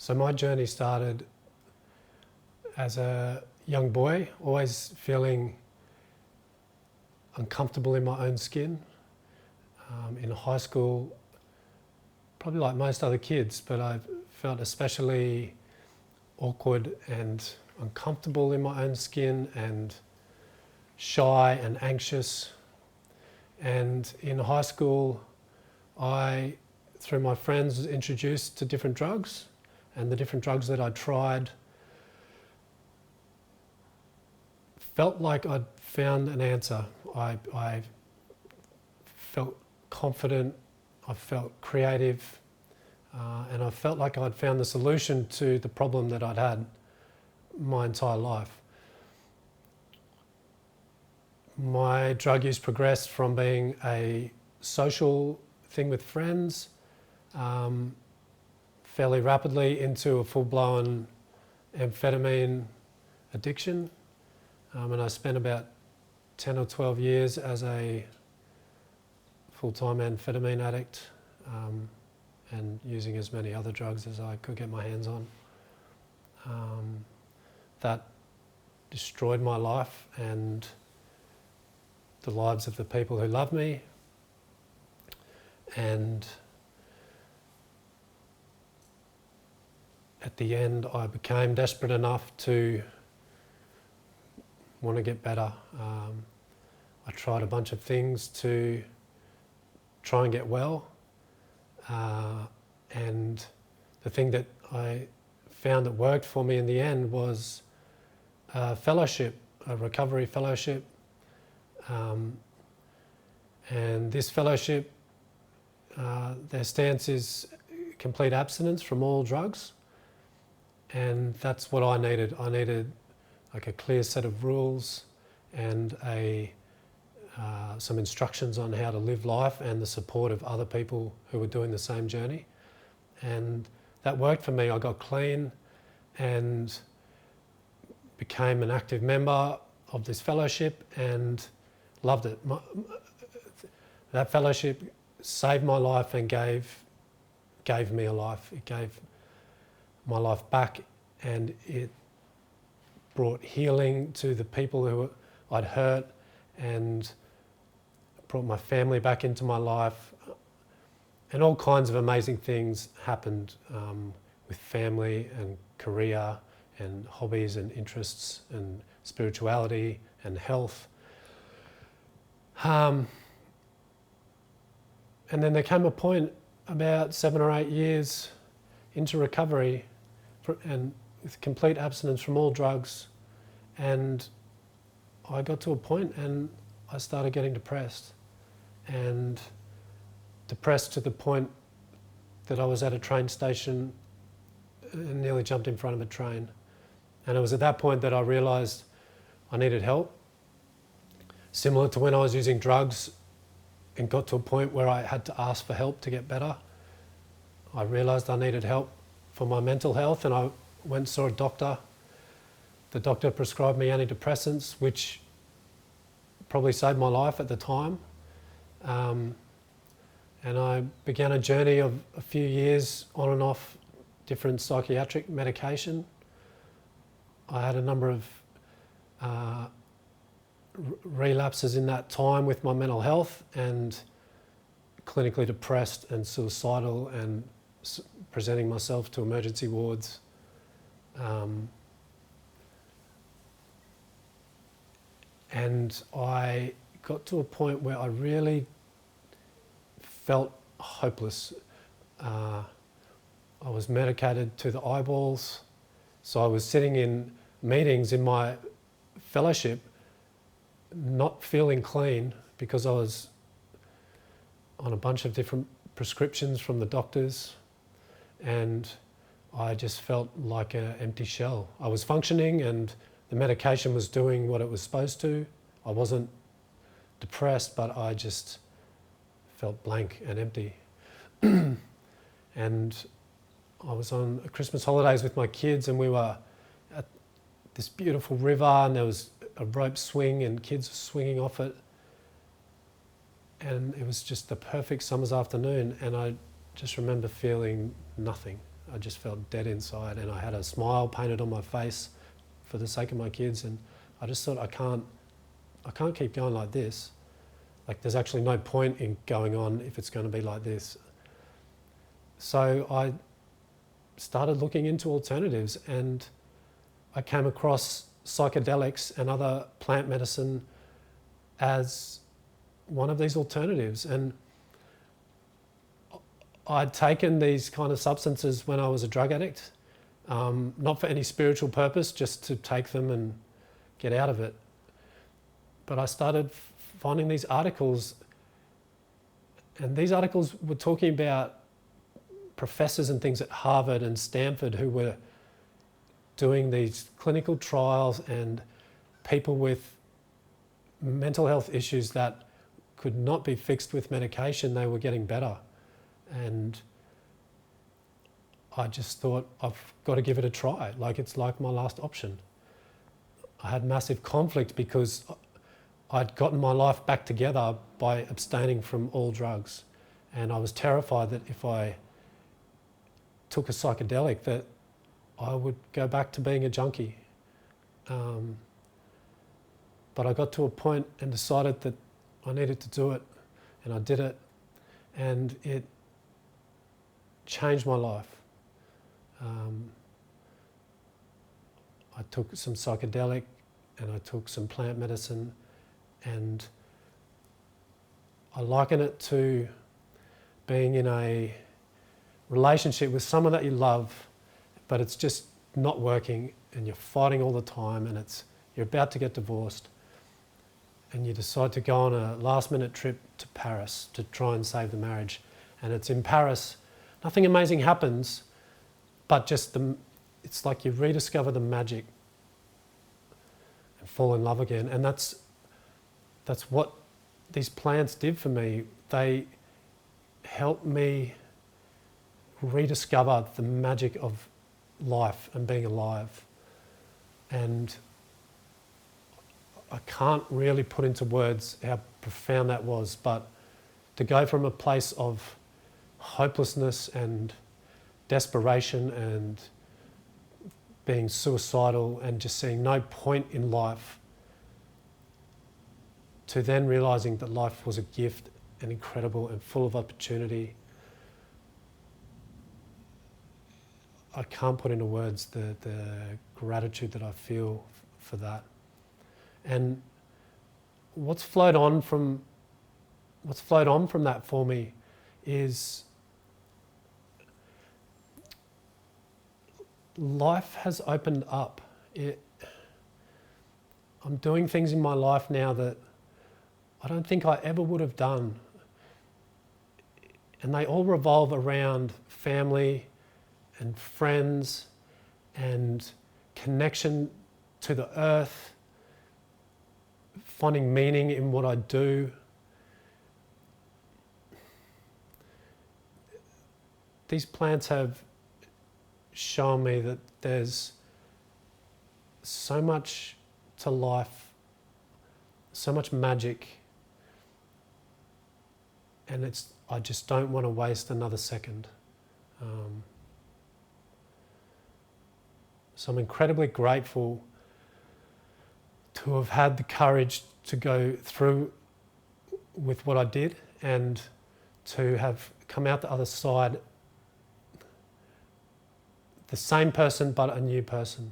So my journey started as a young boy, always feeling uncomfortable in my own skin. In high school, probably like most other kids, but I felt especially awkward and uncomfortable in my own skin and shy and anxious. And in high school, I, through my friends, was introduced to different drugs, and the different drugs that I tried felt like I'd found an answer. I felt confident, I felt creative, and I felt like I'd found the solution to the problem that I'd had my entire life. My drug use progressed from being a social thing with friends fairly rapidly into a full-blown amphetamine addiction. And I spent about 10 or 12 years as a full-time amphetamine addict and using as many other drugs as I could get my hands on. That destroyed my life and the lives of the people who love me. And at the end, I became desperate enough to want to get better. I tried a bunch of things to try and get well. And the thing that I found that worked for me in the end was a fellowship, a recovery fellowship. And this fellowship, their stance is complete abstinence from all drugs. And that's what I needed. I needed like a clear set of rules and some instructions on how to live life and the support of other people who were doing the same journey. And that worked for me. I got clean and became an active member of this fellowship and loved it. That fellowship saved my life and gave me a life. It gave my life back, and it brought healing to the people who I'd hurt and brought my family back into my life. And all kinds of amazing things happened with family and career and hobbies and interests and spirituality and health. And then there came a point about 7 or 8 years into recovery and with complete abstinence from all drugs, and I got to a point and I started getting depressed, and depressed to the point that I was at a train station and nearly jumped in front of a train. And it was at that point that I realised I needed help. Similar to when I was using drugs and got to a point where I had to ask for help to get better, I realised I needed help for my mental health, and I went and saw a doctor. The doctor prescribed me antidepressants, which probably saved my life at the time. And I began a journey of a few years on and off different psychiatric medication. I had a number of relapses in that time with my mental health, and clinically depressed and suicidal and presenting myself to emergency wards. And I got to a point where I really felt hopeless. I was medicated to the eyeballs, so I was sitting in meetings in my fellowship not feeling clean because I was on a bunch of different prescriptions from the doctors, and I just felt like an empty shell. I was functioning and the medication was doing what it was supposed to. I wasn't depressed, but I just felt blank and empty. And I was on Christmas holidays with my kids, and we were at this beautiful river, and there was a rope swing and kids were swinging off it. And it was just the perfect summer's afternoon, and I just remember feeling nothing. I just felt dead inside, and I had a smile painted on my face for the sake of my kids, and I just thought, I can't keep going like this. Like, there's actually no point in going on if it's going to be like this. So I started looking into alternatives, and I came across psychedelics and other plant medicine as one of these alternatives. And I'd taken these kind of substances when I was a drug addict, not for any spiritual purpose, just to take them and get out of it. But I started finding these articles, and these articles were talking about professors and things at Harvard and Stanford who were doing these clinical trials, and people with mental health issues that could not be fixed with medication, they were getting better. And I just thought, I've got to give it a try. Like, it's like my last option. I had massive conflict because I'd gotten my life back together by abstaining from all drugs. And I was terrified that if I took a psychedelic, that I would go back to being a junkie. But I got to a point and decided that I needed to do it, and I did it, and it changed my life. I took some psychedelic, and I took some plant medicine, and I liken it to being in a relationship with someone that you love, but it's just not working, and you're fighting all the time, and you're about to get divorced, and you decide to go on a last-minute trip to Paris to try and save the marriage. And it's in Paris, nothing amazing happens, but just it's like you rediscover the magic and fall in love again. And that's what these plants did for me. They helped me rediscover the magic of life and being alive. And I can't really put into words how profound that was, but to go from a place of hopelessness and desperation and being suicidal and just seeing no point in life, to then realising that life was a gift and incredible and full of opportunity. I can't put into words the gratitude that I feel for that. And what's flowed on from that for me is life has opened up. I'm doing things in my life now that I don't think I ever would have done. And they all revolve around family and friends and connection to the earth, finding meaning in what I do. These plants have shown me that there's so much to life, so much magic, and I just don't want to waste another second. So I'm incredibly grateful to have had the courage to go through with what I did, and to have come out the other side the same person but a new person.